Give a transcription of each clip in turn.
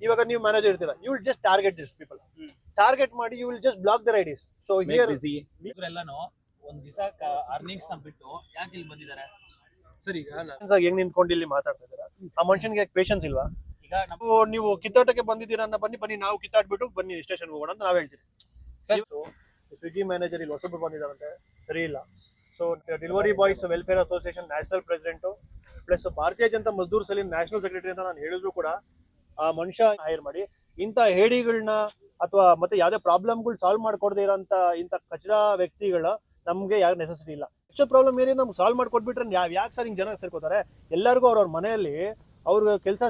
ಇವಾಗ ನೀವು ಮ್ಯಾನೇಜರ್ ಇರ್ತೀರಾ, you will just target this people, target ಮಾಡಿ you will just block their IDs. So here ಇವರೆಲ್ಲಾನು ಒಂದ್ ದಿವಸ ಅರ್ನಿಂಗ್ಸ್ ನ ಬಿಟ್ಟು ಯಾಕೆ ಇಲ್ಲಿ ಬಂದಿದ್ದಾರೆ ಸರ್? ಈಗ ಹೆಂಗ್ ನಿಂತ್ಕೊಂಡು ಇಲ್ಲಿ ಮಾತಾಡ್ತಾ ಇದ್ದೀರಾ? ಆ ಮನುಷ್ಯನಿಗೆ ಪೇಷನ್ಸ್ ಇಲ್ವಾ? ಈಗ ನೀವು ಕಿತ್ತಾಟಕ್ಕೆ ಬಂದಿದ್ದೀರಾ ಅನ್ನ ಬನ್ನಿ ನಾವು ಕಿತ್ತಾಡ್ಬಿಟ್ಟು ಬನ್ನಿ ಸ್ಟೇಷನ್ ಹೋಗೋಣ ಅಂತ ನಾವ್ ಹೇಳ್ತೀವಿ. ಸ್ವಿಗ್ಗಿ ಮ್ಯಾನೇಜರ್ ಇಲ್ಲಿ ಹೊಸಬ್ರು ಬಂದಿದ್ದಾರಂತೆ, ಸರಿ ಇಲ್ಲ. So delivery boys welfare association national president plus Bharatiya Janata Mazdoor ಸಲೀನ್ national secretary ಅಂತ ನಾನು ಹೇಳಿದ್ರು ಕೂಡ ಆ ಮನುಷ್ಯ ಹೈರ್ ಮಾಡಿ ಇಂಥ ಹೇಡಿಗಳನ್ನ ಅಥವಾ ಮತ್ತೆ ಯಾವ್ದೇ ಪ್ರಾಬ್ಲಮ್ಗಳು ಸಾಲ್ವ್ ಮಾಡ್ಕೊಡದೇ ಇರೋಂತ ಇಂಥ ಕಚಡ ವ್ಯಕ್ತಿಗಳ ನಮ್ಗೆ ಯಾವ ನೆಸೆಸಿಟಿ ಇಲ್ಲ. ಆಕ್ಚುಲ್ ಪ್ರಾಬ್ಲಮ್ ಏನೇ ನಮ್ಗೆ ಸಾಲ್ವ್ ಮಾಡ್ಕೊಟ್ಬಿಟ್ರೆ ಯಾಕೆ ಸರ್ ಹಿಂಗೆ ಜನ ಸೇರ್ಕೋತಾರೆ? ಎಲ್ಲರಿಗೂ ಅವ್ರವ್ರ ಮನೆಯಲ್ಲಿ ಅವ್ರ ಕೆಲಸ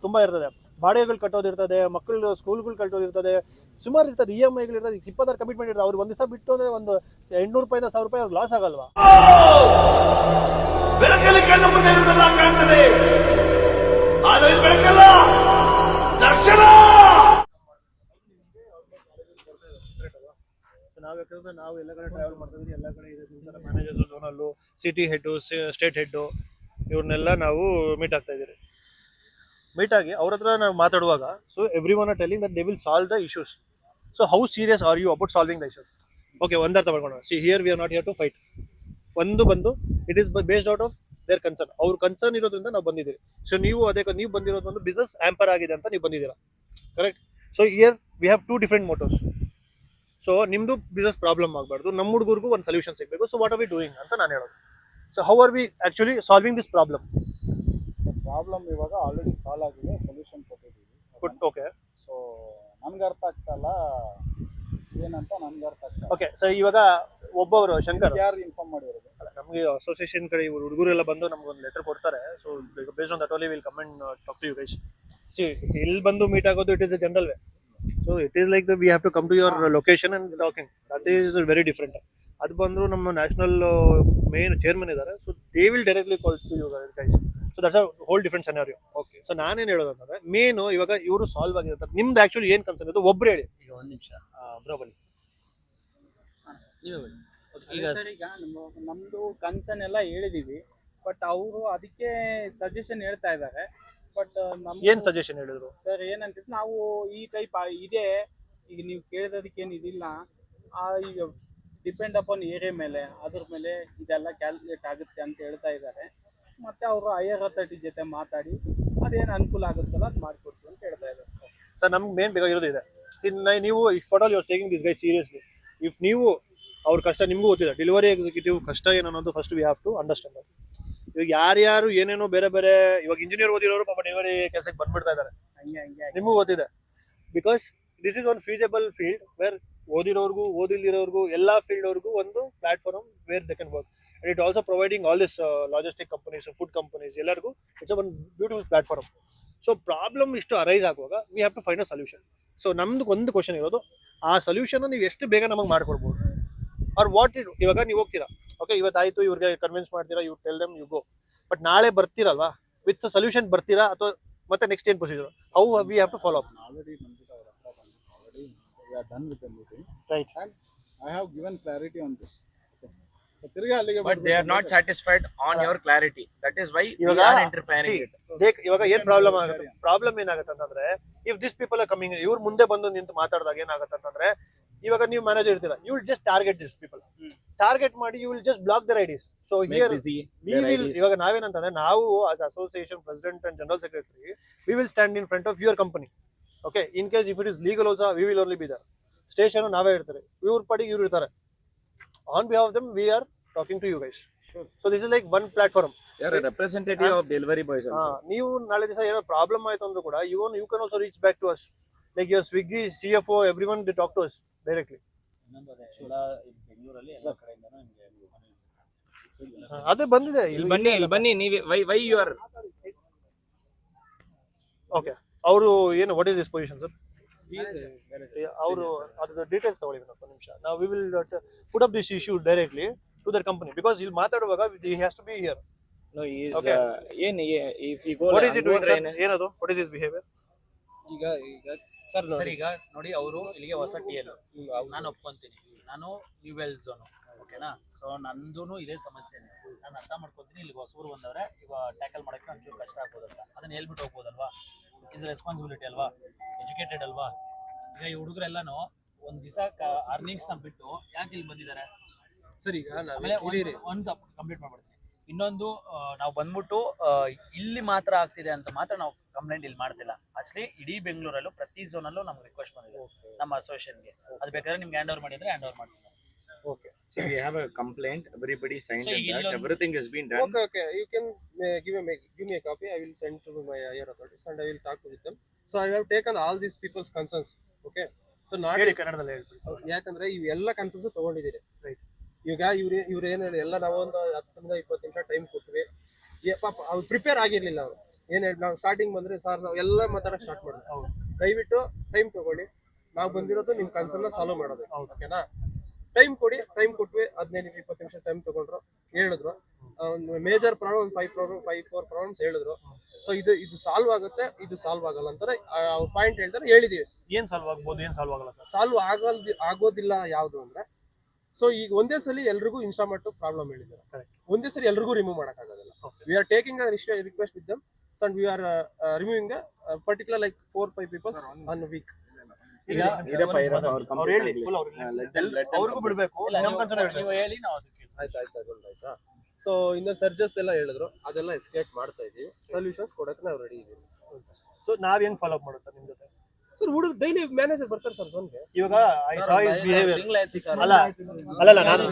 ತುಂಬಾ ಇರ್ತದೆ, ಬಾಡಿಗೆಗಳು ಕಟ್ಟೋದಿರ್ತದೆ, ಮಕ್ಕಳು ಸ್ಕೂಲ್ಗಳು ಕಟ್ಟೋದಿರ್ತದೆ, ಸುಮಾರು ಇರ್ತದೆ, EMI ಇರ್ತದೆ, 26 ಕಮಿಟ್ಮೆಂಟ್ ಇರ್ತದೆ. ಅವ್ರಿಗೆ ಒಂದ್ ದಿವಸ ಬಿಟ್ಟು ಅಂದ್ರೆ ಒಂದು 800 ರೂಪಾಯಿಂದ 1000 ರೂಪಾಯಿ ಅವ್ರಿಗೆ ಲಾಸ್ ಆಗಲ್ವಾ? ಬೆಳಕಲ್ಲಿ ಕಣ್ಣು ಮುಂದೆ ಇರುವುದೆಲ್ಲ ಕಾಣ್ತದೆ, ಆದರೆ ಇದು ಬೆಳಕಲ್ಲ, ದರ್ಶನ. ಯಾಕಂದ್ರೆ ನಾವು ಎಲ್ಲ ಕಡೆ ಟ್ರಾವೆಲ್ ಮಾಡ್ತಿದ್ವಿ, ಎಲ್ಲ ಕಡೆ ಮ್ಯಾನೇಜರ್ಸ್, ಝೋನಲ್ಲು, ಸಿಟಿ ಹೆಡ್, ಸ್ಟೇಟ್ ಹೆಡ್, ಇವ್ರನ್ನೆಲ್ಲ ನಾವು ಮೀಟ್ ಆಗ್ತಾ ಇದೀರಿ. ಮೀಟ್ ಆಗಿ ಅವ್ರ ಹತ್ರ ನಾವು ಮಾತಾಡುವಾಗ so everyone are telling that they will solve the issues. So how serious are you about solving the issues? Okay, ಒಂದರ್ಥ ಮಾಡ್ಕೊಂಡು see here we are not here to fight. ಬಂದು it is based out of their concern. ಅವ್ರ concern ಇರೋದ್ರಿಂದ ನಾವು ಬಂದಿದ್ದೀರಿ. So ನೀವು ನೀವು ಬಂದಿರೋದು ಒಂದು ಬಿಸ್ನೆಸ್ ಆಂಪರ್ ಆಗಿದೆ ಅಂತ ನೀವು ಬಂದಿದ್ದೀರಾ, correct? So here we have 2 different motives. So ನಿಮ್ದು ಬಿಸ್ನೆಸ್ ಪ್ರಾಬ್ಲಮ್ ಆಗಬಾರ್ದು, ನಮ್ಮ ಹುಡುಗರಿಗೂ ಒಂದು ಸೊಲ್ಯೂಷನ್ ಸಿಗಬೇಕು. So what are we doing ಅಂತ ನಾನು ಹೇಳೋದು. So how are we actually solving this problem? Problem ಇವಾಗ ಆಲ್ರೆಡಿ ಸಾಲ್ವ್ ಆಗಿದೆ, ಸೊಲ್ಯೂಷನ್ ಕೊಟ್ಟಿದ್ದೀವಿ. ಓಕೆ, ಸೊ ನನ್ಗೆ ಅರ್ಥ ಆಗ್ತಲ್ಲ ಏನಂತ ನನ್ಗೆ ಅರ್ಥ ಆಗ್ತಲ್ಲ. ಓಕೆ, ಸೊ ಇವಾಗ ಒಬ್ಬವರು ಶಂಕರ್ ಯಾರು ಇನ್ಫಾರ್ಮ್ ಮಾಡಿರೋದು? ನಮಗೆ ಅಸೋಸಿಯೇಷನ್ ಕಡೆ ಇವರು ಹುಡುಗರೆಲ್ಲ ಬಂದು ನಮ್ಗೆ ಒಂದು ಲೆಟರ್ ಕೊಡ್ತಾರೆ. So based on that only will come and talk to you guys. See ಇಲ್ಲಿ ಬಂದು ಮೀಟ್ ಆಗೋದು it is a general way. So it is like we have to come to your location and talking. That is very different. ಅದು ಬಂದ್ರು ನಮ್ಮ national main chairman ಇದ್ದಾರೆ. So they will directly call to you guys. So that's a whole different scenario. Okay, so ನಾನೇನ್ ಹೇಳೋದು ಅಂತಂದ್ರೆ main ಇವಾಗ ಇವರು solve ಆಗಿರ್ತಾರೆ. ನಿಮ್ದು ಆಕ್ಚುಲಿ ಏನ್ ಕನ್ಸರ್ನ್ ಇರೋದು ಒಬ್ರು ಹೇಳಿ. ಈಗ ಒಂದ್ ನಿಮಿಷ ಬ್ರೋ ಬನ್ನಿ, ಈಗ ನಮ್ದು ಕನ್ಸರ್ನ್ ಎಲ್ಲ ಹೇಳಿದೀವಿ, ಬಟ್ ಅವರು ಅದಕ್ಕೆ ಸಜೆಷನ್ ಹೇಳ್ತಾ ಇದ್ದಾರೆ. ಬಟ್ ಏನ್ ಸಜೆಷನ್ ಹೇಳಿದ್ರು ಸರ್? ಏನಂತ ನಾವು ಈ ಟೈಪ್ ಇದೆ, ಈಗ ನೀವು ಕೇಳಿದಕ್ಕೆ ಏನು ಇದಿಲ್ಲ, ಈಗ ಡಿಪೆಂಡ್ ಅಪಾನ್ ಏರಿಯಾ ಮೇಲೆ ಅದ್ರ ಮೇಲೆ ಇದೆಲ್ಲ ಕ್ಯಾಲ್ಕುಲೇಟ್ ಆಗುತ್ತೆ ಅಂತ ಹೇಳ್ತಾ ಇದ್ದಾರೆ. ಮತ್ತೆ ಅವರು ಹೈಯರ್ ಅಥಾರಿಟಿ ಜೊತೆ ಮಾತಾಡಿ ಅದೇನು ಅನುಕೂಲ ಆಗುತ್ತಲ್ಲ ಅದು ಮಾಡಿಕೊಡ್ತೀವಿ ಅಂತ ಹೇಳ್ತಾ ಇದ್ದಾರೆ. ಸರ್ ನಮ್ಗೆ ಮೇನ್ ಬೇಕಾಗಿರೋದು ಇದೆ. ನೀವು if at all you are taking this guy seriously, if ನೀವು ಅವ್ರ ಕಷ್ಟ ನಿಮ್ಗೂ ಗೊತ್ತಿದೆ, ಡೆಲಿವರಿ ಎಕ್ಸಿಕ್ಯೂಟಿವ್ ಕಷ್ಟ ಏನನ್ನೋದು first we have to understand. ಇವಾಗ ಯಾರ್ಯಾರು ಏನೇನೋ ಬೇರೆ ಬೇರೆ ಇವಾಗ ಇಂಜಿನಿಯರ್ ಓದಿರೋರು ಪಾಪ ಡೆಲಿವರಿ ಕೆಲಸಕ್ಕೆ ಬಂದ್ಬಿಡ್ತಾ ಇದ್ದಾರೆ, ನಿಮಗೂ ಗೊತ್ತಿದೆ. Because this is one feasible field where ಓದಿರೋರ್ಗೂ ಓದಿಲ್ದಿರೋರ್ಗೂ ಎಲ್ಲಾ ಫೀಲ್ಡ್ ಅವ್ರಿಗೂ ಒಂದು platform where they can work. And it also providing all this logistic companies, food companies, ಎಲ್ಲರಿಗೂ it's one beautiful platform. So problem ಇಷ್ಟು ಅರೈಸ್ ಆಗುವಾಗ we have to find a solution. So ನಮ್ದು ಒಂದು ಕ್ವಶನ್ ಇರೋದು, ಆ solution ನೀವು ಎಷ್ಟು ಬೇಗ ನಮಗೆ ಮಾಡ್ಕೊಡ್ಬೋದು. ಆರ್ ವಾಟ್ ಇಟ್ ಇವಾಗ ನೀವು ಹೋಗ್ತೀರಾ, ಓಕೆ ಇವತ್ತಾಯ್ತು, ಇವ್ರಿಗೆ ಕನ್ವಿನ್ಸ್ ಮಾಡ್ತೀರಾ, you tell them you go. But ನಾಳೆ ಬರ್ತೀರಲ್ವಾ ವಿತ್ ಸೊಲ್ಯೂಷನ್ ಬರ್ತೀರಾ, ಅಥವಾ ಮತ್ತೆ ನೆಕ್ಸ್ಟ್ ಏನ್ procedure, how we have to follow up? Already ಬಂದಿದ್ದು ಅವ್ರ ಹತ್ರ ಬಂದಿದ್ದು, already we are done with the meeting, right? And I have given clarity on this. ತಿರ್ಗಾ ಅಲ್ಲಿಗೆ but they are not satisfied on your clarity. That is why we are interfering it. ಇವಾಗ ಏನ್ problem ಆಗುತ್ತೆ, problem ಏನಾಗುತ್ತೆ ಅಂತಂದ್ರೆ if this people are coming, ಇವ್ರು ಮುಂದೆ ಬಂದು ನಿಂತು ಮಾತಾಡಿದಾಗ ಏನಾಗುತ್ತೆ ಅಂತಂದ್ರೆ, ಇವಾಗ ನೀವು ಮ್ಯಾನೇಜರ್ ಇರ್ತೀರಾ, you will just target this people, target ಮಾಡಿ you will just block their IDs. So here we will, ಇವಾಗ ನಾವೇನಂತಂದ್ರೆ ನಾವು as association president and general secretary we will stand in front of your company. Okay, in case if it is legal also we will only be there. Station ನಾವೇ ಇರ್ತಾರೆ, ಇವ್ರ ಪಾಡಿಗೆ ಇವ್ರು ಇರ್ತಾರೆ. On behalf of them we are talking to you guys. So this is like one platform. You are a representative of delivery boys. ನೀವು ನಾಳೆ ದಿವಸ ಏನೋ ಪ್ರಾಬ್ಲಮ್ ಆಯ್ತು ಅಂದ್ರೂ ಕೂಡ you can also reach back to us, like your Swiggy CFO, everyone, they talk to us directly. ಬೆಂಗಳೂರಲ್ಲಿ ಎಲ್ಲ ಕಡೆಯಿಂದನೂ ನಿಮಗೆ ಅದೇ ಬಂದಿದೆ. ಇಲ್ಲಿ ಬನ್ನಿ ನೀವು why you are ಓಕೆ, ಅವರು ಏನು what is this position sir? ಅವರು ಅದ್ರ ಡೀಟೇಲ್ಸ್ ತಗೊಳ್ಳಿ ಒಂದು ನಿಮಿಷ. ನಾವು V will put up this issue directly to their company, because he'll ಮಾತಾಡುವಾಗ he has to be here. No, he is okay. If you go, what is he doing? ಏನದು, what is his behavior? ಈಗ sir ಈಗ ನೋಡಿ, ಅವರು ಇಲ್ಲಿಗೆ ಹೊಸ TL, ನಾನು ಒಪ್ಕೊಂತೀನಿ, ನಾನು ನ್ಯೂ ವೆಲ್ ಝೋನು, ಓಕೆನಾ? ಸೊ ನಂದೂ ಇದೇ ಸಮಸ್ಯೆನೇ, ನಾನು ಅರ್ಥ ಮಾಡ್ಕೊತೀನಿ. ಇಲ್ಲಿಗೆ ಹೊಸೂರು ಬಂದವ್ರೆ, ಈಗ ಟ್ಯಾಕಲ್ ಮಾಡೋಕ್ಕೆ ಒಂಚೂರು ಕಷ್ಟ ಆಗ್ಬೋದಂತ, ಅದನ್ನ ಹೇಳ್ಬಿಟ್ಟು ಹೋಗ್ಬೋದಲ್ವಾ? ಇಸ್ ರೆಸ್ಪಾನ್ಸಿಬಿಲಿಟಿ ಅಲ್ವಾ, ಎಜುಕೇಟೆಡ್ ಅಲ್ವಾ. ಈಗ ಈ ಹುಡುಗರೆಲ್ಲಾನು ಒಂದ್ ದಿವಸ ಅರ್ನಿಂಗ್ಸ್ ನ ಬಿಟ್ಟು ಯಾಕೆ ಇಲ್ಲಿ ಬಂದಿದ್ದಾರೆ? ಸರ್ ಈಗ ಆಮೇಲೆ ಒಂದು ಕಂಪ್ಲೀಟ್ ಮಾಡ್ಬಿಡ್ತೀನಿ. ಇನ್ನೊಂದು ನಾವು ಬಂದ್ಬಿಟ್ಟು ಇಲ್ಲಿ ಮಾತ್ರ ಆಗ್ತಿದೆ ಅಂತ ಮಾತ್ರ ನಾವು ಕಂಪ್ಲೇಂಟ್ ಇಲ್ಲಿ ಮಾಡ್ತಿಲ್ಲ. ಆಕ್ಚುಲಿ ಇಡೀ ಬೆಂಗಳೂರಲ್ಲೂ ಪ್ರತಿ ಝೋನಲ್ಲೂ ನಮ್ಗೆ ರಿಕ್ವೆಸ್ಟ್ ಬಂದಿದೆ ನಮ್ಮ ಅಸೋಸಿಯೇಷನ್ಗೆ. ಅದು ಬೇಕಾದ್ರೆ ನಿಮ್ಗೆ ಹ್ಯಾಂಡ್ ಓವರ್ ಮಾಡಿದ್ರೆ ಹ್ಯಾಂಡ್ ಓವರ್ ಮಾಡ್ತೀನಿ. Okay. So we have a complaint. Everybody signed So in that. illon- Everything has been done. Okay. You can give me a copy. I will send to my higher authorities and I will talk with them. So I have taken all these people's concerns. Okay. So not ಹೇಳಿ ಕನ್ನಡದಲ್ಲಿ ಹೇಳ್ಬಿಡಿ. ಯಾಕಂದ್ರೆ ಇವೆಲ್ಲ concerns ತಗೊಂಡಿದ್ದೀರಿ. Right. ಈಗ ಇವ್ರು ಏನು ಎಲ್ಲ ನಾವು ಒಂದು 10 ರಿಂದ 20 ನಿಮಿಷ ಟೈಮ್ ಕೊಟ್ವಿ. ಪಾಪ ಅವ್ರು ಪ್ರಿಪೇರ್ ಆಗಿರ್ಲಿಲ್ಲ. ಅವ್ರು ಏನ್ ಹೇಳಿ ನಾವು ಸ್ಟಾರ್ಟಿಂಗ್ ಬಂದ್ರೆ ಸರ್ ನಾವು ಎಲ್ಲ ಮಾತಾಡಕ್ ಸ್ಟಾರ್ಟ್ ಮಾಡಿದ್ವಿ. ದಯವಿಟ್ಟು ಟೈಮ್ ತಗೊಳ್ಳಿ. ನಾವು ಬಂದಿರೋದು ನಿಮ್ ಕನ್ಸರ್ನ್ ಸಾಲ್ವ್ ಮಾಡೋದು. ಓಕೆನಾ? ಟೈಮ್ ಕೊಡಿ. ಟೈಮ್ ಕೊಟ್ವಿ. 15-20 ನಿಮಿಷ ಟೈಮ್ ತಗೊಂಡ್ರು, ಹೇಳಿದ್ರು ಮೇಜರ್ ಪ್ರಾಬ್ಲಮ್ 4 ಪ್ರಾಬ್ಲಮ್ಸ್ ಹೇಳಿದ್ರು. ಸೊ ಇದು ಸಾಲ್ವ್ ಆಗುತ್ತೆ, ಇದು ಸಾಲ್ವ್ ಆಗಲ್ಲ ಅಂತಾರೆ. ಅವ್ರ ಪಾಯಿಂಟ್ ಹೇಳ್ತಾರೆ, ಹೇಳಿದೀವಿ. ಏನ್ ಸಾಲ್ವ್ ಆಗ್ಬೋದು, ಏನ್ ಸಾಲ್ವ್ ಆಗಲ್ಲ ಸರ್? ಸಾಲ್ವ್ ಆಗೋದಿಲ್ಲ ಯಾವ್ದು ಅಂದ್ರೆ, ಸೊ ಈಗ ಒಂದೇ ಸಲ ಎಲ್ರಿಗೂ ಇನ್ಸ್ಟಾಲ್ಮೆಂಟ್ ಪ್ರಾಬ್ಲಮ್ ಹೇಳಿದ್ದಾರೆ. ಒಂದೇ ಸಲ ಎಲ್ರಿಗೂ ರಿಮೂವ್ ಮಾಡಕ್ಕಾಗೋದಿಲ್ಲ. We are taking request with them and we are removing particular like 4-5 people on a week. ಈಗ ಅವ್ರು ಹೇಳಿ full ಅವ್ರಿಗೂ ಬಿಡ್ಬೇಕು. ನಮ್ಮ ಕನ್ಸರ್ನ್ ಹೇಳ್ಬೇಕು. ನೀವು ಹೇಳಿ ನಾವು ಅದಕ್ಕೆ ಆಯ್ತಾ. ಸೊ ಇನ್ನು ಸರ್ಜಸ್ ಎಲ್ಲ ಹೇಳಿದ್ರು, ಅದೆಲ್ಲ ಎಸ್ಕೇಟ್ ಮಾಡ್ತಾ ಇದೀವಿ. ಸೊಲ್ಯೂಷನ್ಸ್ ಕೊಡಕ್ಕೆ ನಾವು ರೆಡಿ ಇದೀವಿ. ಸೊ ನಾವ್ ಹೆಂಗ್ ಫಾಲೋ ಅಪ್ ಮಾಡೋದು ಸರ್ ನಿಮ್ ಜೊತೆ? ಸರ್ ಹುಡುಗ ಡೈಲಿ ಮ್ಯಾನೇಜರ್ ಬರ್ತಾರೆ ಸರ್ ಝೋನ್ಗೆ. ಇವಾಗ ಐ ಸಾ ಹಿಸ್ ಬಿಹೇವಿಯರ್. ಅಲ್ಲ ನಾನು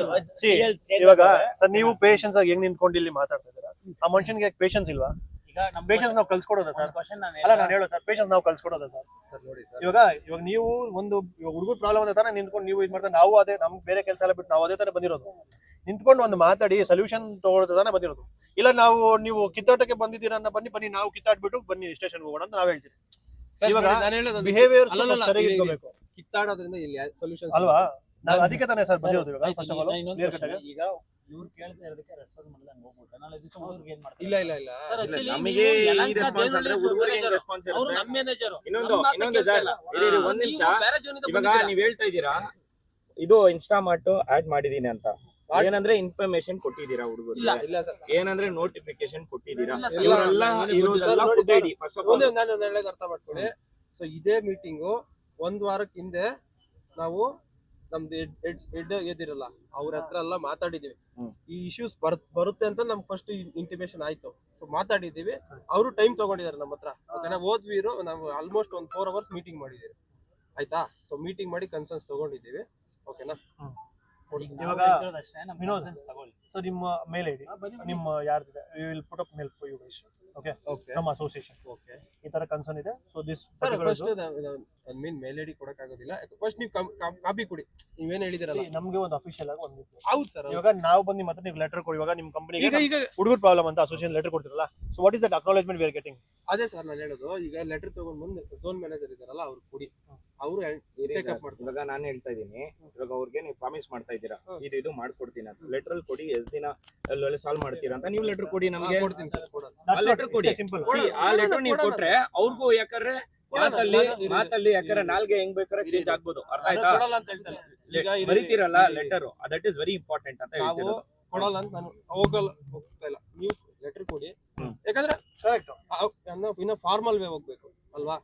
ಇವಾಗ ಸರ್ ನೀವು ಪೇಷನ್ಸ್ ಆಗಿ ಹೆಂಗ್ ನಿಂತ್ಕೊಂಡು ಇಲ್ಲಿ ಮಾತಾಡ್ತಾ ಇದ್ದೀರಾ? ಆ ಮನುಷ್ಯನಿಗೆ ಪೇಷನ್ಸ್ ಇಲ್ವಾ? ಈಗ ನಮ್ಮ ಪೇಷನ್ಸ್ ನಾವು ಕಲ್ಸ್ಕೊಡೋದ ಸರ್? ಕ್ವಶನ್ ಅಲ್ಲ ನಾನು ಹೇಳೋದು ಸರ್, ಪೇಷನ್ಸ್ ನಾವು ಕಲ್ಸ್ಕೊಡೋದ ಸರ್? ಸರ್ ನೋಡಿ ಸರ್, ಇವಾಗ ನೀವು ಒಂದು ಹುಡುಗರ ಪ್ರಾಬ್ಲಮ್ ಅಂತ ತಾನೇ ನಿಂತ್ಕೊಂಡು ನೀವು ಇದು ಮಾಡ್ತಾರೆ. ನಾವು ಅದೇ ನಮ್ಗೆ ಬೇರೆ ಕೆಲಸ ಎಲ್ಲ ಬಿಟ್ಟು ನಾವು ಅದೇ ತಾನೇ ಬಂದಿರೋದು. ನಿಂತ್ಕೊಂಡು ಒಂದು ಮಾತಾಡಿ ಸೊಲ್ಯೂಷನ್ ತಗೊಳ್ಳೋದು ತಾನೇ ಬಂದಿರೋದು. ಇಲ್ಲ ನಾವು ನೀವು ಕಿತ್ತಾಟಕ್ಕೆ ಬಂದಿದ್ದೀರಾ ಬನ್ನಿ ನಾವು ಕಿತ್ತಾಡ್ಬಿಟ್ಟು ಬನ್ನಿ ಸ್ಟೇಷನ್ ಹೋಗೋಣ ಅಂತ ನಾವ್ ಹೇಳ್ತೀವಿ. ಇವಾಗ ನಾನು ಹೇಳೋದು ಬಿಹೇವಿಯರ್ ಅಲ್ಲ, ಸರಿಯಾಗಿ ಇಟ್ಕೋಬೇಕು ಕಿತ್ತಾಡೋದ್ರಿಂದ ಇಲ್ಲಿ ಸೊಲ್ಯೂಷನ್ಸ್ ಅಲ್ವಾ? ನಾವು ಅದಕ್ಕೆ ತಾನೇ ಸರ್ ಬಂದಿರೋದು. ಇವಾಗ ಫಸ್ಟ್ ಆಫ್ ಆಲ್ ಈಗ ಇವ್ರು ಕೇಳ್ತಾ ಇರೋದಕ್ಕೆ ರೆಸ್ಪಾನ್ಸ್ ಮಾಡಿದಂಗೆ ಹೋಗ್ಬಿಟ್ಟು ನಾಳೆ ದಿವಸ ಹುಡುಗರಿಗೆ ಏನ್ ಮಾಡ್ತಾರೆ? ಇಲ್ಲ ನಮಗೆ ಈ ರೆಸ್ಪಾನ್ಸ್ ಅಂದ್ರೆ ಹುಡುಗರಿಗೆ ರೆಸ್ಪಾನ್ಸ್ ಇರುತ್ತೆ. ಇನ್ನೊಂದು ಸರ್ ಇಲ್ಲಿ ಒಂದ್ ನಿಮಿಷ. ಇವಾಗ ನೀವ್ ಹೇಳ್ತಾ ಇದ್ದೀರಾ ಇದು ಇನ್ಸ್ಟಾಮಾರ್ಟ್ ಆಡ್ ಮಾಡಿದೀನಿ ಅಂತ. ಏನಂದ್ರೆ ಇನ್ಫಾರ್ಮೇಶನ್ ಕೊಟ್ಟಿದ್ದೀರಾ ಹುಡುಗರು? ಇಲ್ಲ ಸರ್, ಏನಂದ್ರೆ ನೋಟಿಫಿಕೇಶನ್ ಕೊಟ್ಟಿದ್ದೀರಾ? ಇವರೆಲ್ಲ ಇರೋದೆಲ್ಲ food ID. First of all ನಾನು ಹೇಳೋದು ಅರ್ಥ ಮಾಡ್ಕೊಳ್ಳಿ. ಸೊ ಇದೇ ಮೀಟಿಂಗು 1 ವಾರಕ್ಕೆ ಹಿಂದೆ ನಾವು ನಮ್ದು ಹೆಡ್ ಎದಿರಲ್ಲ ಅವ್ರ ಹತ್ರ ಎಲ್ಲ ಮಾತಾಡಿದೀವಿ. ಈ ಇಶ್ಯೂಸ್ ಬರುತ್ತೆ ಅಂತ ನಮ್ಗೆ ಫಸ್ಟ್ ಇಂಟಿಮೇಷನ್ ಆಯ್ತು. ಸೊ ಮಾತಾಡಿದೀವಿ. ಅವರು ಟೈಮ್ ತಗೊಂಡಿದ್ದಾರೆ ನಮ್ಮ ಹತ್ರ. ಓಕೆನಾ? ಹೋದ್ವಿರು ನಾವು ಆಲ್ಮೋಸ್ಟ್ 4 hours ಮೀಟಿಂಗ್ ಮಾಡಿದೀವಿ. ಆಯ್ತಾ? ಸೊ ಮೀಟಿಂಗ್ ಮಾಡಿ ಕನ್ಸರ್ನ್ಸ್ ತಗೊಂಡಿದ್ದೀವಿ. ಓಕೆನಾ? ಇವಾಗ ಅಷ್ಟೇ ನಮ್ಮ ವಿನೋದ್ ಸೆನ್ಸ್ ತಗೊಳ್ಳಿ. ಸೊ ನಿಮ್ಮ ಮೇಲ್ ಐಡಿ ನಿಮ್ಮ ಯಾರ್ದಿದೆ we will put up mail for you guys. Okay ನಮ್ಮ ಅಸೋಸಿಯೇಷನ್ ಓಕೆ ಈ ತರ ಕನ್ಸರ್ನ್ ಇದೆ. So this sir first mean mail ID ಕೊಡಕ್ ಆಗೋದಿಲ್ಲ. ಫಸ್ಟ್ ನೀವು ಕಾಪಿ ಕೊಡಿ. ನೀವೇನ್ ಹೇಳಿದಿರಲ್ಲ, ನಮ್ಗೆ ಒಂದು ಅಫಿಷಿಯಲ್ ಆಗಿ ಒಂದು ಹೌದು ಸರ್. ಇವಾಗ ನಾವು ಬಂದು ಮತ್ತೆ ನೀವು ಲೆಟರ್ ಕೊಡಿ. ಇವಾಗ ನಿಮ್ಮ ಕಂಪನಿಗೆ ಈಗ ಹುಡುಗರ ಪ್ರಾಬ್ಲಮ್ ಅಂತ ಅಸೋಸಿಯೇಷನ್ ಲೆಟರ್ ಕೊಡ್ತಿರಲ್ಲ. So what is that acknowledgement we are getting? ಅದೇ ಸರ್ ನಾನು ಹೇಳೋದು. ಈಗ ಲೆಟರ್ ತಗೊಂಡ್ ಬಂದು ಝೋನ್ ಮ್ಯಾನೇಜರ್ ಇದಾರಲ್ಲ ಅವ್ರು ಕೊಡಿ. ಅವರು ಟೇಕಪ್ ಮಾಡ್ತಾರೆ. ಇವಾಗ ನಾನು ಹೇಳ್ತಾ ಇದೀನಿ, ಇವಾಗ ಅವ್ರಿಗೆ ನೀವು ಪ್ರಾಮಿಸ್ ಮಾಡ್ತಾ ಇದ್ದೀರಾ ಇದು ಮಾಡ್ಕೊಡ್ತೀನಿ ಅಂತ. ಲೆಟರ್ ಅಲ್ಲಿ ಕೊಡಿ, ಎಷ್ಟು ದಿನ ಅಲ್ಲಿ ಸಾಲ್ವ್ ಮಾಡ್ತೀರಾ ಅಂತ. ನೀವು ಲೆಟರ್ ಕೊಡಿ, ನಮ್ಗೆ ಕೊಡ್ತೀನಿ ಸರ್. ಆ ಲೆಟರ್ ಕೊಡಿ. ಸಿಂಪಲ್. ಆ ಲೆಟರ್ ನೀವು ಕೊಟ್ರೆ ಅವ್ರಿಗೂ ಯಾಕಂದ್ರೆ ಮಾತಲ್ಲಿ ಯಾಕಂದ್ರೆ ನಾಲ್ಗೆ ಹೆಂಗ್ ಬೇಕಾದ್ರೆ ಚೇಂಜ್ ಆಗ್ಬೋದು. ಅರ್ಥ ಆಯ್ತಾ? ಕೊಡಲ್ಲ ಅಂತ ಹೇಳ್ತಾರೆ. ಈಗ ಬರೀತಿರಲ್ಲ letter, that is very important ಅಂತ ನಾವು ಹೇಳ್ತಿರೋದು. ಕೊಡಲ್ಲ ಅಂತ ನಾನು ಹೋಗ್ತಾ ಇಲ್ಲ. ನೀವು ಲೆಟರ್ ಕೊಡಿ. ಯಾಕಂದ್ರೆ ಕರೆಕ್ಟ್ ಇನ್ನ ಫಾರ್ಮಲ್ ವೇ ಹೋಗ್ಬೇಕು ಅಲ್ವಾ?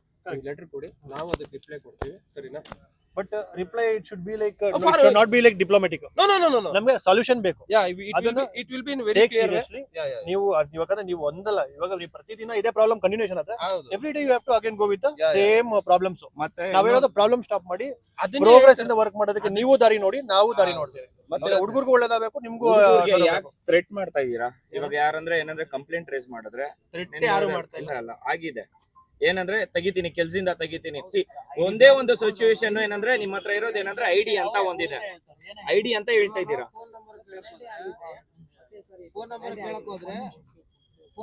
ಲೆಟರ್ ಕೊಡಿ, ನಾವು ಅದಕ್ಕೆ ರಿಪ್ಲೈ ಕೊಡ್ತೀವಿ. ಸರಿನಾ? But reply it should be like should not be like diplomatic. No. ನಮಗೆ ಸೊಲ್ಯೂಷನ್ ಬೇಕು. It will be in very clear. ನೀವು ಇವಾಗ ನೀವು ಒಂದಲ್ಲ, ಇವಾಗ ನೀವು ಪ್ರತಿದಿನ ಇದೇ ಪ್ರಾಬ್ಲಮ್ ಕಂಟಿನ್ಯೂಷನ್ ಆದ್ರೆ every day you have to again go with same problems. ಮತ್ತೆ ನಾವ್ ಹೇಳೋದು ಪ್ರಾಬ್ಲಮ್ ಸ್ಟಾಪ್ ಮಾಡಿ ಪ್ರೋಗ್ರೆಸ್ ಇಂದ ವರ್ಕ್ ಮಾಡೋದಕ್ಕೆ ನೀವು ದಾರಿ ನೋಡಿ, ನಾವು ದಾರಿ ನೋಡ್ತೇವೆ. ಹುಡುಗರಿಗೂ ಒಳ್ಳೇದಾಗಬೇಕು, ನಿಮ್ಗೂ ಥ್ರೆಟ್ ಮಾಡ್ತಾ ಇದೀರಾ. ಇವಾಗ ಯಾರಂದ್ರೆ ಏನಂದ್ರೆ ಕಂಪ್ಲೇಂಟ್ ರೇಸ್ ಮಾಡಿದ್ರೆ ಯಾರು ಮಾಡ್ತಾ ಅಲ್ಲ ಆಗಿದೆ. ಏನಂದ್ರೆ ತೆಗಿತೀನಿ, ಕೆಲ್ಸದಿಂದ ತೆಗಿತೀನಿ. ಒಂದೇ ಒಂದು ಸಿಚುವೇಶನ್ ಏನಂದ್ರೆ ನಿಮ್ಮ ಹತ್ರ ಇರೋದು ಏನಂದ್ರೆ ಐಡಿ ಅಂತ ಒಂದಿದೆ. ಐಡಿ ಅಂತ ಹೇಳ್ತಾ ಇದ್ದೀರಾ. ಫೋನ್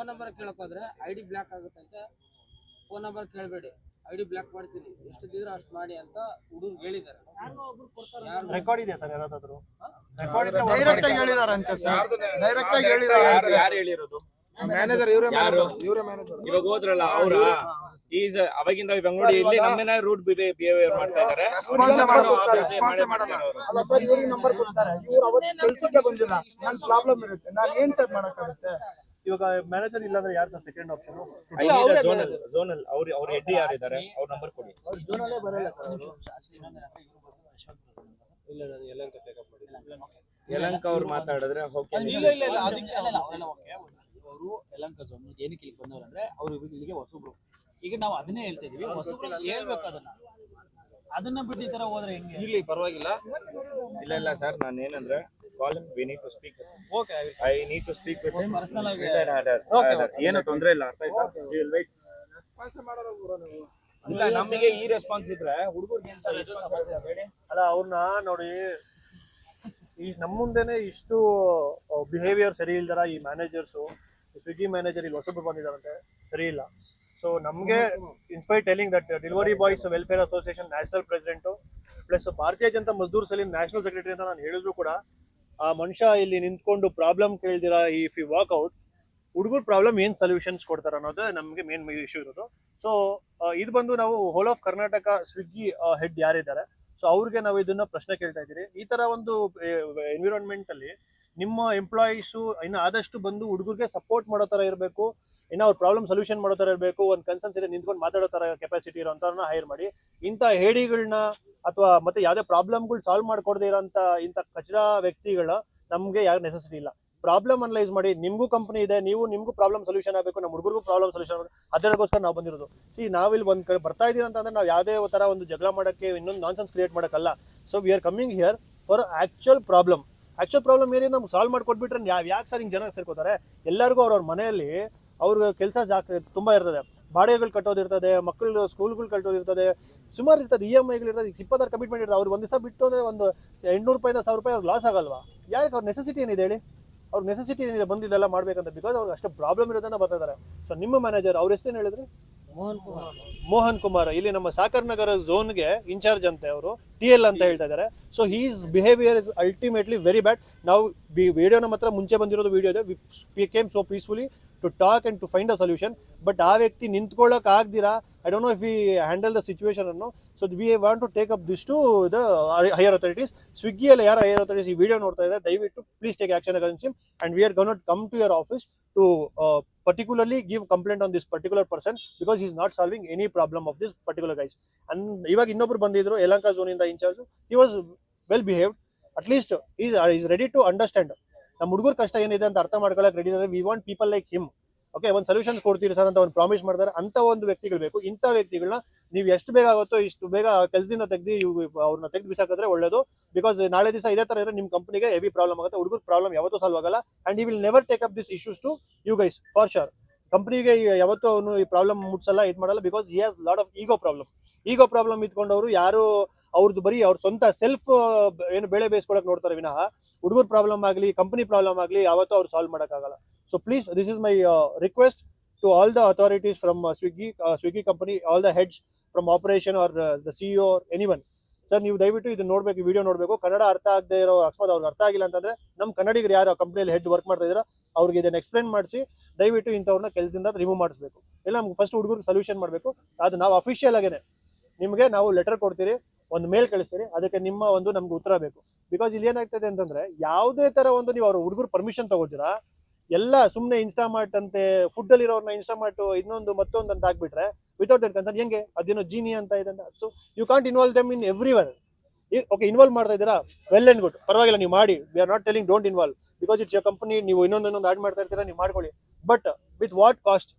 ನಂಬರ್ ಕೇಳಕ್ ಹೋದ್ರೆ ಐಡಿ ಬ್ಲಾಕ್ ಆಗುತ್ತಂತೆ. ಫೋನ್ ನಂಬರ್ ಕೇಳಬೇಡಿ, ಐಡಿ ಬ್ಲಾಕ್ ಮಾಡ್ತೀನಿ, ಎಷ್ಟು ದಿನ ಅಷ್ಟು ಮಾಡಿ ಅಂತ ಹುಡುಗರು ಹೇಳಿದ್ದಾರೆ. ರೆಕಾರ್ಡ್ ಇದೆ ಸರ್ ಯಾರಾದ್ರೂ? ಡೈರೆಕ್ಟ್ ಆಗಿ ಹೇಳಿದಾರೆ ಅಂತ ಸರ್. ಡೈರೆಕ್ಟ್ ಆಗಿ ಹೇಳಿದಾರೆ. ಯಾರು ಹೇಳಿರೋದು? ಮ್ಯಾನೇಜರ್ ಇವರೇ ಮ್ಯಾನೇಜರ್. ಇವಾಗ ಹೋದ್ರಲ್ಲ ಅವ್ರ ಈಸ್ ಅವಾಗಿಂದ ಇವಾಗ ನೋಡಿ ಇಲ್ಲಿ ನಮ್ಮನ್ನ ರೂಟ್ ಬಿಹೇವಿಯರ್ ಮಾಡ್ತಾ ಇದಾರೆ. ಅಲ್ಲ ಸರ್, ಇವ್ರಿಗೆ ನಂಬರ್ ಕೊಡ್ತಾರೆ. ಇವ್ರು ಅವತ್ತು ಕೆಲ್ಸಕ್ಕೆ ಬಂದಿಲ್ಲ. ನನ್ ಪ್ರಾಬ್ಲಮ್ ಇರುತ್ತೆ, ನಾನು ಏನ್ ಸರ್ ಮಾಡಕ್ಕಾಗುತ್ತೆ? ಇವಾಗ ಮ್ಯಾನೇಜರ್ ಇಲ್ಲ ಅಂದ್ರೆ ಯಾರು ಸೆಕೆಂಡ್ ಆಪ್ಷನ್? ಝೋನಲ್ ಅವ್ರ ಹೆಡ್ ಯಾರಿದ್ದಾರೆ ಅವ್ರ ನಂಬರ್ ಕೊಡಿ. ಜೋನಲ್ಲೇ ಬರಲ್ಲ ಸರ್. ಇಲ್ಲ ನಾನು ಯಲಹಂಕ ಟೇಕಪ್ ಮಾಡಿದ್ದೀನಿ. ಯಲಹಂಕ ಅವ್ರು ಮಾತಾಡಿದ್ರೆ ಓಕೆ. ಅವರು ಯಲಹಂಕ ಝೋನ್ ಏನಕ್ಕೆ ಇಲ್ಲಿ ಬಂದವರು ಅಂದ್ರೆ ಅವರು ಇಲ್ಲಿಗೆ ಹೊಸಬ್ರು. ಈಗ ನಾವು ಅದನ್ನೇ ಹೇಳ್ತಾ ಇದೀವಿ, ಹೊಸಬ್ರು ಹೇಳ್ಬೇಕು ಅದನ್ನ ಬಿಟ್ಟು ಈ ತರ ಹೋದ್ರೆ ಹೆಂಗೆ? ಇರ್ಲಿ ಪರವಾಗಿಲ್ಲ. ಇಲ್ಲ ಸರ್, ನಾನು ಏನಂದ್ರೆ call him, we need to speak. Okay, I need to speak with him personal ಆಗಿ. ಏನು ತೊಂದ್ರೆ ಇಲ್ಲ, ಅರ್ಥ ಆಯ್ತಾ? We will wait. ರೆಸ್ಪಾನ್ಸ್ ಮಾಡೋರು ಬ್ರೋ ನೀವು. ಇಲ್ಲ, ನಮಗೆ ಈ ರೆಸ್ಪಾನ್ಸ್ ಇದ್ರೆ ಹುಡುಗರಿಗೆ ಏನ್ ಸರ್ ಇದು ಸಮಸ್ಯೆ ಬೇಡಿ. ಅಲ್ಲ ಅವ್ರನ್ನ ನೋಡಿ, ಈ ನಮ್ಮ ಮುಂದೆನೆ ಇಷ್ಟು ಬಿಹೇವಿಯರ್ ಸರಿ ಇಲ್ದಾರ ಈ ಮ್ಯಾನೇಜರ್ಸು. ಸ್ವಿಗ್ಗಿ ಮ್ಯಾನೇಜರ್ ಇಲ್ಲಿ ಹೊಸಬ್ರು ಬಂದಿದ್ದಾರಂತೆ, ಸರಿ ಇಲ್ಲ. ಸೊ ನಮಗೆ inspire telling that delivery boys welfare association national president plus Bharatiya Janata Mazdoor Saleem national secretary ಅಂತ ನಾನು ಹೇಳಿದ್ರು ಕೂಡ ಆ ಮನುಷ್ಯ ಇಲ್ಲಿ ನಿಂತ್ಕೊಂಡು ಪ್ರಾಬ್ಲಮ್ ಕೇಳ್ದಿರಾ ಇಫ್ ಯು ವಾಕ್ ಔಟ್, ಹುಡುಗರು ಪ್ರಾಬ್ಲಮ್ ಏನ್ ಸೊಲ್ಯೂಷನ್ಸ್ ಕೊಡ್ತಾರೆ ಅನ್ನೋದು ನಮಗೆ ಮೇನ್ ಇಶ್ಯೂ ಇರೋದು. ಸೊ ಇದು ಬಂದು ನಾವು hole of Karnataka Swiggy head ಯಾರಿದ್ದಾರೆ, ಸೊ ಅವ್ರಿಗೆ ನಾವು ಇದನ್ನ ಪ್ರಶ್ನೆ ಕೇಳ್ತಾ ಇದ್ದೀರಿ. ಈ ತರ ಒಂದು ಎನ್ವಿರಾನ್ಮೆಂಟ್ ಅಲ್ಲಿ ನಿಮ್ಮ ಎಂಪ್ಲಾಯೀಸು ಇನ್ನು ಆದಷ್ಟು ಬಂದು ಹುಡುಗರಿಗೆ ಸಪೋರ್ಟ್ ಮಾಡೋ ತರ ಇರಬೇಕು, ಇನ್ನು ಅವ್ರ ಪ್ರಾಬ್ಲಮ್ ಸೊಲ್ಯೂಷನ್ ಮಾಡೋ ತರ ಇರಬೇಕು, ಒಂದು ಕನ್ಸರ್ನ್ಸ್ ಇದೆ ನಿಂತ್ಕೊಂಡು ಮಾತಾಡೋ ತರ ಕೆಪಾಸಿಟಿ ಇರೋಂಥವ್ರನ್ನ ಹೈರ್ ಮಾಡಿ. ಇಂಥ ಹೇಡಿಗಳನ್ನ ಅಥವಾ ಮತ್ತೆ ಯಾವುದೇ ಪ್ರಾಬ್ಲಮ್ಗಳು ಸಾಲ್ವ್ ಮಾಡ್ಕೊಡದೇ ಇರೋಂಥ ಇಂಥ ಕಚರಾ ವ್ಯಕ್ತಿಗಳ ನಮಗೆ ಯಾರು ನೆಸೆಸಿಟಿ ಇಲ್ಲ. ಪ್ರಾಬ್ಲಮ್ ಅನಲೈಸ್ ಮಾಡಿ, ನಿಮಗೂ ಕಂಪನಿ ಇದೆ, ನಿಮಗೂ ಪ್ರಾಬ್ಲಮ್ ಸೊಲ್ಯೂಷನ್ ಆಗಬೇಕು, ನಮ್ಮ ಹುಡುಗರಿಗೂ ಪ್ರಾಬ್ಲಮ್ ಸೊಲ್ಯೂಷನ್ ಆಗಬೇಕು, ಅದಕ್ಕೋಸ್ಕರ ನಾವು ಬಂದಿರೋದು. ನಾವಿಲ್ಲಿ ಒಂದು ಕಡೆ ಬರ್ತಾ ಇದೀರ ಅಂತಂದ್ರೆ ನಾವು ಯಾವುದೇ ತರ ಒಂದು ಜಗಳ ಮಾಡೋಕ್ಕೆ ಇನ್ನೊಂದು ನಾನ್ಸೆನ್ಸ್ ಕ್ರಿಯೇಟ್ ಮಾಡೋಕ್ಕಲ್ಲ. So we are coming here for actual problem ಏನೇ ನಮ್ಗೆ ಸಾಲ್ವ್ ಮಾಡ್ಕೊಟ್ಬಿಟ್ರೆ ಯಾಕೆ ಸರ್ ಹಿಂಗೆ ಜನ ಸೇರ್ಕೋತಾರೆ? ಎಲ್ಲರಿಗೂ ಅವ್ರವ್ರ ಮನೆಯಲ್ಲಿ ಅವ್ರ ಕೆಲಸ ತುಂಬ ಇರ್ತದೆ, ಬಾಡಿಗೆಗಳು ಕಟ್ಟೋದಿರ್ತದೆ, ಮಕ್ಕಳು ಸ್ಕೂಲ್ಗಳು ಕಟ್ಟೋದಿರ್ತದೆ, ಸುಮಾರು ಇರ್ತದೆ, EMIಗಳು ಇರ್ತದೆ, 26 ಕಮಿಟ್ಮೆಂಟ್ ಇರ್ತದೆ. ಅವ್ರು ಒಂದು ದಿವಸ ಬಿಟ್ಟು ಅಂದರೆ ಒಂದು 800 ರೂಪಾಯಿಂದ 1000 ರೂಪಾಯಿ ಅವ್ರಿಗೆ ಲಾಸ್ ಆಗಲ್ವಾ? ಯಾಕೆ ಅವ್ರ ನೆಸೆಸಿಟಿ ಏನಿದೆ ಹೇಳಿ? ಅವ್ರ ನೆಸೆಸಿಟಿ ಏನಿದೆ ಬಂದಿದ್ದೆಲ್ಲ ಮಾಡ್ಬೇಕಂತ? ಬಿಕಾಸ್ ಅವ್ರಿಗೆ ಅಷ್ಟು ಪ್ರಾಬ್ಲಮ್ ಇರೋದನ್ನ ಬರ್ತಾ ಇದ್ದಾರೆ. ಸೊ ನಿಮ್ಮ ಮ್ಯಾನೇಜರ್ ಅವ್ರ ಹೆಸರೇನು ಹೇಳಿದ್ರಿ? ಮೋಹನ್ ಕುಮಾರ್. ಇಲ್ಲಿ ನಮ್ಮ ಸಾಕರ್ ನಗರ ಝೋನ್ಗೆ ಇನ್ಚಾರ್ಜ್ ಅಂತೆ, ಅವರು TL ಅಂತ ಹೇಳ್ತಾ ಇದ್ದಾರೆ. So his behaviour is ultimately very bad. ನಾವು ವಿಡಿಯೋ ನಮ್ಮ ಹತ್ರ ಮುಂಚೆ ಬಂದಿರೋದು ವಿಡಿಯೋ ಇದೆ. We came so peacefully to talk and to find a solution. But ಆ ವ್ಯಕ್ತಿ ನಿಂತ್ಕೊಳ್ಳೋಕೆ ಆಗ್ದಿರಾ, I don't know if we handle the situation ಅನ್ನು. So we want to take up this to the higher authorities. ಸ್ವಿಗ್ಗಿಯಲ್ಲಿ ಯಾರು higher authorities ಈ video ನೋಡ್ತಾ ಇದ್ದಾರೆ, ದಯವಿಟ್ಟು please take action against him and we are gonna come to your office to particularly give complaint on this particular person because he is not solving any problem of this particular guys. And ಇವಾಗ ಇನ್ನೊಬ್ರು ಬಂದಿದ್ರು Yelahanka zone ಇಂದ incharge. he was well behaved, at least he is ready to understand. ನಮ್ಮ ಹುಡುಗರ ಕಷ್ಟ ಏನಿದೆ ಅಂತ ಅರ್ಥ ಮಾಡ್ಕೊಳ್ಳೋಕೆ ರೆಡಿ ಇದ್ದಾರೆ. we want people like him. Okay, ಒಂದು ಸೊಲ್ಯೂಷನ್ ಕೊಡ್ತೀರಿ ಸರ್ ಅಂತ ಒಂದು ಪ್ರಾಮಿಸ್ ಮಾಡ್ತಾರೆ. ಅಂತ ಒಂದು ವ್ಯಕ್ತಿಗಳು ಬೇಕು. ಇಂಥ ವ್ಯಕ್ತಿಗಳನ್ನ ನೀವು ಎಷ್ಟು ಬೇಗ ಆಗುತ್ತೋ ಇಷ್ಟು ಬೇಗ ಕೆಲಸದಿಂದ ಅವ್ರನ್ನ ತೆಗೆದು ಬಿಸಾಕಿದ್ರೆ ಒಳ್ಳೇದು. ಬಿಕಾಸ್ ನಾಳೆ ದಿವಸ ಇದೇ ತರ ಇದ್ರೆ ನಿಮ್ಮ ಕಂಪನಿಗೆ ಹೆವಿ ಪ್ರಾಬ್ಲಮ್ ಆಗುತ್ತೆ. ಹುಡುಗರ ಪ್ರಾಬ್ಲಮ್ ಯಾವತ್ತೂ ಸಾಲ್ವ್ ಆಗಲ್ಲ. And he will never take up this issues to you guys for sure. ಕಂಪನಿಗೆ ಯಾವತ್ತೂ ಅವನು ಈ ಪ್ರಾಬ್ಲಮ್ ಮುಟ್ಸಲ್ಲ, ಇದು ಮಾಡಲ್ಲ. Because he has lot of ego problem ಇಟ್ಕೊಂಡವರು ಯಾರು ಅವ್ರದ್ದು ಬರೀ ಅವ್ರ ಸ್ವಂತ ಸೆಲ್ಫ್ ಏನು ಬೆಳೆ ಬೇಯಿಸ್ಕೊಳಕ್ ನೋಡ್ತಾರೆ ವಿನಃ ಹುಡುಗರ ಪ್ರಾಬ್ಲಮ್ ಆಗಲಿ ಕಂಪನಿ ಪ್ರಾಬ್ಲಮ್ ಆಗಲಿ ಯಾವತ್ತೂ ಅವ್ರು ಸಾಲ್ವ್ ಮಾಡೋಕ್ಕಾಗಲ್ಲ. So please, this is my request to all the authorities from Swiggy company, all the heads from operation or the CEO or anyone. Sir, ನೀವು ದಯವಿಟ್ಟು ಇದನ್ನ ನೋಡ್ಬೇಕು, ಈ ವಿಡಿಯೋ ನೋಡ್ಬೇಕು. ಕನ್ನಡ ಅರ್ಥ ಆಗದೆ ಇರೋ ಅಕಸ್ಮಾತ್ ಅವ್ರಿಗೆ ಅರ್ಥ ಆಗಿಲ್ಲ ಅಂತಂದ್ರೆ ನಮ್ಮ ಕನ್ನಡಿಗರು ಯಾರು ಕಂಪನಿಯಲ್ಲಿ ಹೆಡ್ ವರ್ಕ್ ಮಾಡ್ತಾ ಇದ್ದೀರಾ ಅವ್ರಿಗೆ ಇದನ್ನ ಎಕ್ಸ್ಪ್ಲೇನ್ ಮಾಡಿಸಿ ದಯವಿಟ್ಟು ಇಂಥವ್ರನ್ನ ಕೆಲಸದಿಂದ ರಿಮೂವ್ ಮಾಡಿಸ್ಬೇಕು. ಇಲ್ಲ ನಮ್ಗೆ ಫಸ್ಟ್ ಹುಡುಗರಿಗೆ ಸೊಲ್ಯೂಷನ್ ಮಾಡಬೇಕು. ಅದು ನಾವು ಅಫಿಷಿಯಲ್ ಆಗೇನೆ ನಿಮಗೆ ನಾವು ಲೆಟರ್ ಕೊಡ್ತೀರಿ, ಒಂದು ಮೇಲ್ ಕಳಿಸ್ತೀರಿ, ಅದಕ್ಕೆ ನಿಮ್ಮ ಒಂದು ನಮ್ಗೆ ಉತ್ತರ ಬೇಕು. ಬಿಕಾಸ್ ಇಲ್ಲಿ ಏನಾಗ್ತದೆ ಅಂತಂದ್ರೆ ಯಾವುದೇ ತರ ಒಂದು ನೀವು ಅವ್ರ ಹುಡುಗರು ಪರ್ಮಿಷನ್ ತಗೋತೀರಾ, ಎಲ್ಲ ಸುಮ್ಮನೆ ಇನ್ಸ್ಟಾಮಾರ್ಟ್ ಅಂತೆ ಫುಡ್ ಅಲ್ಲಿ ಇರೋರ್ನ ಇನ್ಸ್ಟಾಮಾರ್ಟ್ ಇನ್ನೊಂದು ಮತ್ತೊಂದು ಅಂತ ಆಗ್ಬಿಟ್ರೆ ವಿತೌಟ್ ದಟ್ ಕನ್ಸರ್ನ್ ಹೆಂಗೆ? ಅದೇನೋ ಜೀನಿ ಅಂತ ಇದೆ ಅಂತ. So you can't involve them in everywhere. Okay, involve ಮಾಡ್ತಾ ಇದ್ದೀರಾ, ವೆಲ್ ಅಂಡ್ ಗುಡ್, ಪರವಾಗಿಲ್ಲ, ನೀವು ಮಾಡಿ. We are not telling don't involve, because it's your company. ನೀವು ಇನ್ನೊಂದು ಆಡ್ ಮಾಡ್ತಾ ಇರ್ತೀರಾ, ನೀವು ಮಾಡ್ಕೊಳ್ಳಿ. But with what cost?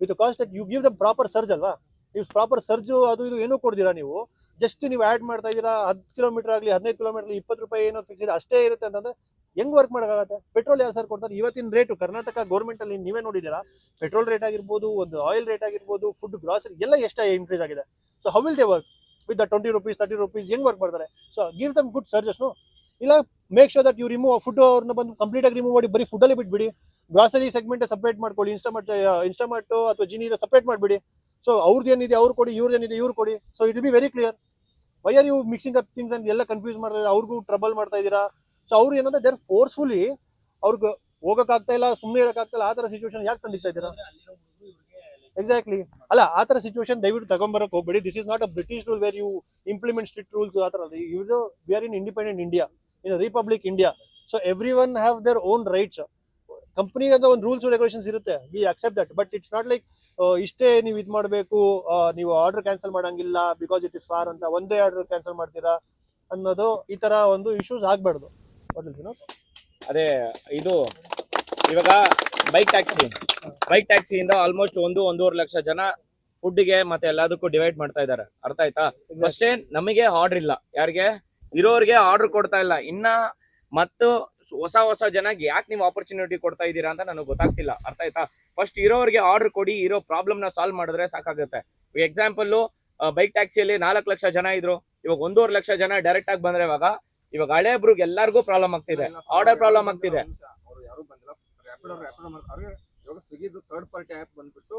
With cost that you give them proper surge ಅಲ್ವಾ? ನೀವು ಪ್ರಾಪರ್ ಸರ್ಜು ಅದು ಇದು ಏನೂ ಕೊಡ್ತೀರಾ ನೀವು. ಜಸ್ಟ್ ನೀವು ಆ್ಯಡ್ ಮಾಡ್ತಾ ಇದ್ದೀರಾ, 10 ಕಿಲೋಮೀಟರ್ ಆಗಲಿ 15 ಕಿಲೋಮೀಟರ್ 20 ರೂಪಾಯಿ ಏನೋ ಫಿಕ್ಸ್ ಇದೆ ಅಷ್ಟೇ ಇರುತ್ತೆ ಅಂತಂದ್ರೆ ಹೆಂಗ್ ವರ್ಕ್ ಮಾಡೋಕ್ಕಾಗತ್ತೆ? ಪೆಟ್ರೋಲ್ ಯಾರು ಸರ್ ಕೊಡ್ತಾರೆ? ಇವತ್ತಿನ ರೇಟು ಕರ್ನಾಟಕ ಗೌರ್ಮೆಂಟ್ ಅಲ್ಲಿ ನೀವೇ ನೋಡಿದ್ದೀರಾ, ಪೆಟ್ರೋಲ್ ರೇಟ್ ಆಗಿರ್ಬೋದು, ಒಂದು ಆಯಿಲ್ ರೇಟ್ ಆಗಿರ್ಬೋದು, ಫುಡ್ ಗ್ರಾಸರಿ ಎಲ್ಲ ಎಷ್ಟು ಇನ್ಕ್ರೀಸ್ ಆಗಿದೆ. So how will they work with the 20 rupees 30 rupees? ಹೆಂಗ್ ವರ್ಕ್ ಮಾಡ್ತಾರೆ? So give them good surges. No, ಇಲ್ಲ make sure that you remove food ಅವ್ರನ್ನ ಬಂದು ಕಂಪ್ಲೀಟ್ ಆಗಿ ರಿಮೂವ್ ಮಾಡಿ, ಬರೀ ಫುಡ್ಡಲ್ಲಿ ಬಿಟ್ಬಿಡಿ. ಗ್ರಾಸರಿ ಸೆಗ್ಮೆಂಟ್ ಸಪ್ರೇಟ್ ಮಾಡ್ಕೊಳ್ಳಿ, ಇನ್ಸ್ಟಾಮಾರ್ಟ್ ಅಥವಾ ಜಿನಿ ಸಪ್ರೇಟ್ ಮಾಡಿಬಿಡಿ. ಸೊ ಅವ್ರದ್ದು ಏನಿದೆ ಅವ್ರು ಕೊಡಿ, ಇವ್ರದ್ದು ಏನಿದೆ ಇವ್ರು ಕೊಡಿ. So it will be very clear. Why are you mixing up things and ಎಲ್ಲ ಕನ್ಫ್ಯೂಸ್ ಮಾಡ್ತಾ ಇದ್ದೀರಾ, ಅವ್ರಿಗೂ ಟ್ರಬಲ್ ಮಾಡ್ತಾ ಇದ್ದೀರಾ. ಸೊ ಅವ್ರು ಏನಂದ್ರೆ ದೇರ್ ಫೋರ್ಸ್ಫುಲಿ ಅವ್ರಿಗೆ ಹೋಗಕ್ಕಾಗ್ತಾ ಇಲ್ಲ, ಸುಮ್ಮನೆ ಇರೋಕ್ಕಾಗ್ತಾ ಇಲ್ಲ, ಆ ಥರ ಸಿಚುವೇಶನ್ ಯಾಕೆ ತಂದಿಕ್ತಾ ಇದ್ದೀರಾ? ಎಕ್ಸಾಕ್ಟ್ಲಿ. ಅಲ್ಲ, ಆ ಥರ ಸಿಚುವೇಶನ್ ದಯವಿಟ್ಟು ತಗೊಂಬರಕ್ಕೆ ಹೋಗ್ಬೇಡಿ. This is not a British rule where you implement strict rules. ಆ ಥರ ಇದು we are in independent India, in republic India. So everyone have their own rights. ಕಂಪನಿಗೆ ಅಂತ ಒಂದು ರೂಲ್ಸ್ ರೆಗ್ಯುಲೇಷನ್ಸ್ ಇರುತ್ತೆ, we accept that. But it's not like ಇಷ್ಟೇ ನೀವು ಇದು ಮಾಡಬೇಕು, ನೀವು ಆರ್ಡರ್ ಕ್ಯಾನ್ಸಲ್ ಮಾಡಂಗಿಲ್ಲ ಬಿಕಾಸ್ ಇಟ್ ಇಸ್ ಫಾರ್ ಅಂತ ಒಂದೇ ಆರ್ಡರ್ ಕ್ಯಾನ್ಸಲ್ ಮಾಡ್ತೀರಾ ಅನ್ನೋದು, ಈ ತರ ಒಂದು ಇಶ್ಯೂಸ್ ಆಗ್ಬಾರ್ದು. ಅದೇ ಇದು ಇವಾಗ ಬೈಕ್ ಟ್ಯಾಕ್ಸಿಯಿಂದ ಆಲ್ಮೋಸ್ಟ್ 1-1.5 ಲಕ್ಷ ಜನ ಫುಡ್ಗೆ ಮತ್ತೆ ಎಲ್ಲದಕ್ಕೂ ಡಿವೈಡ್ ಮಾಡ್ತಾ ಇದ್ದಾರೆ. ಅರ್ಥ ಆಯ್ತಾ? ಫಸ್ಟ್ ನಮಗೆ ಆರ್ಡರ್ ಇಲ್ಲ, ಯಾರಿಗೆ ಇರೋರಿಗೆ ಆರ್ಡರ್ ಕೊಡ್ತಾ ಇಲ್ಲ. ಇನ್ನ ಮತ್ತು ಹೊಸ ಜನಕ್ಕೆ ಯಾಕೆ ನೀವು ಆಪರ್ಚುನಿಟಿ ಕೊಡ್ತಾ ಇದ್ದೀರಾ ಅಂತ ನನಗೆ ಗೊತ್ತಾಗ್ತಿಲ್ಲ. ಅರ್ಥ ಆಯ್ತಾ? ಫಸ್ಟ್ ಇರೋರಿಗೆ ಆರ್ಡರ್ ಕೊಡಿ, ಇರೋ ಪ್ರಾಬ್ಲಮ್ ನ ಸಾಲ್ವ್ ಮಾಡಿದ್ರೆ ಸಾಕಾಗುತ್ತೆ. ಎಕ್ಸಾಂಪಲ್ ಬೈಕ್ ಟ್ಯಾಕ್ಸಿಯಲ್ಲಿ 4 ಲಕ್ಷ ಜನ ಇದ್ರು, ಇವಾಗ 1.5 ಲಕ್ಷ ಜನ ಡೈರೆಕ್ಟ್ ಆಗಿ ಬಂದ್ರೆ ಇವಾಗ ಹಳೆ ಬ್ರೂಗ್ ಎಲ್ಲರಿಗೂ ಪ್ರಾಬ್ಲಮ್ ಆಗ್ತಿದೆ, ಆರ್ಡರ್ ಪ್ರಾಬ್ಲಮ್ ಆಗ್ತಿದೆ. ಅವ್ರು ಯಾರು ಬಂದಿಲ್ಲ, ರ್ಯಾಪಿಡೋ ಮಾಡ್ತಾರೆ. ಇವಾಗ ಸ್ವಿಗ್ಗಿದು ಥರ್ಡ್ ಪಾರ್ಟಿ ಆಪ್ ಬಂದ್ಬಿಟ್ಟು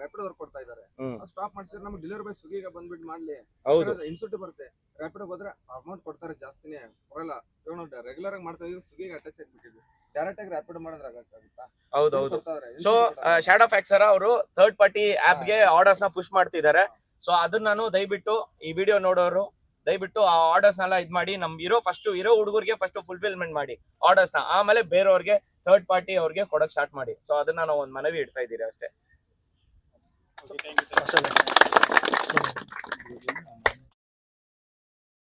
ರ್ಯಾಪಿಡೋ ಅವ್ರು ಕೊಡ್ತಾ ಇದ್ದಾರೆ. ಸ್ಟಾಪ್ ಮಾಡಿಸಿದ್ರೆ ನಮ್ಗೆ ಡೆಲಿವರಿ ಬೈ ಸ್ವಿಗ್ಗಿಗೆ ಬಂದ್ಬಿಟ್ಟು ಮಾಡ್ಲಿ, ಇನ್ಸೆಂಟಿವ್ ಬರುತ್ತೆ. ರ್ಯಾಪಿಡೋ ಹೋದ್ರೆ ಅಮೌಂಟ್ ಕೊಡ್ತಾರೆ, ಜಾಸ್ತಿನೇ ಬರಲ್ಲ. ಇವಾಗ ನಾವು ರೆಗ್ಯುಲರ್ ಆಗಿ ಮಾಡ್ತಾ ಇದೀವಿ, ಸ್ವಿಗ್ಗಿಗೆ ಅಟ್ಯಾಚ್ ಆಗ್ಬಿಟ್ಟಿದ್ವಿ. ಡೈರೆಕ್ಟ್ ಆಗಿ ರ್ಯಾಪಿಡೋ ಮಾಡಿದ್ರೆ ಆಗುತ್ತಾ? ಹೌದೌದು. ಸೊ ಶಾಡೋ ಫ್ಯಾಕ್ಸರ್ ಅವರು ಥರ್ಡ್ ಪಾರ್ಟಿ ಆಪ್ ಗೆ ಆರ್ಡರ್ಸ್ ನ ಪುಷ್ ಮಾಡ್ತಿದ್ದಾರೆ. ಸೊ ಅದನ್ನ ನಾನು ದಯವಿಟ್ಟು ಈ ವಿಡಿಯೋ ನೋಡೋರು ದಯವಿಟ್ಟು ಆ ಆರ್ಡರ್ಸ್ ನೆಲ್ಲ ಇದ್ ಮಾಡಿ, ಫಸ್ಟ್ ಇರೋ ಹುಡುಗರಿಗೆ ಫಸ್ಟ್ ಫುಲ್ಫಿಲ್ಮೆಂಟ್ ಮಾಡಿ ಆರ್ಡರ್ಸ್ ನ, ಆಮೇಲೆ ಬೇರೆಯವ್ರಿಗೆ ಥರ್ಡ್ ಪಾರ್ಟಿ ಅವ್ರಿಗೆ ಕೊಡಕ್ ಸ್ಟಾರ್ಟ್ ಮಾಡಿ. ಸೊ ಅದನ್ನ ನಾವು ಒಂದು ಮನವಿ ಇಡ್ತಾ ಇದ್ದೀರಿ ಅಷ್ಟೇ.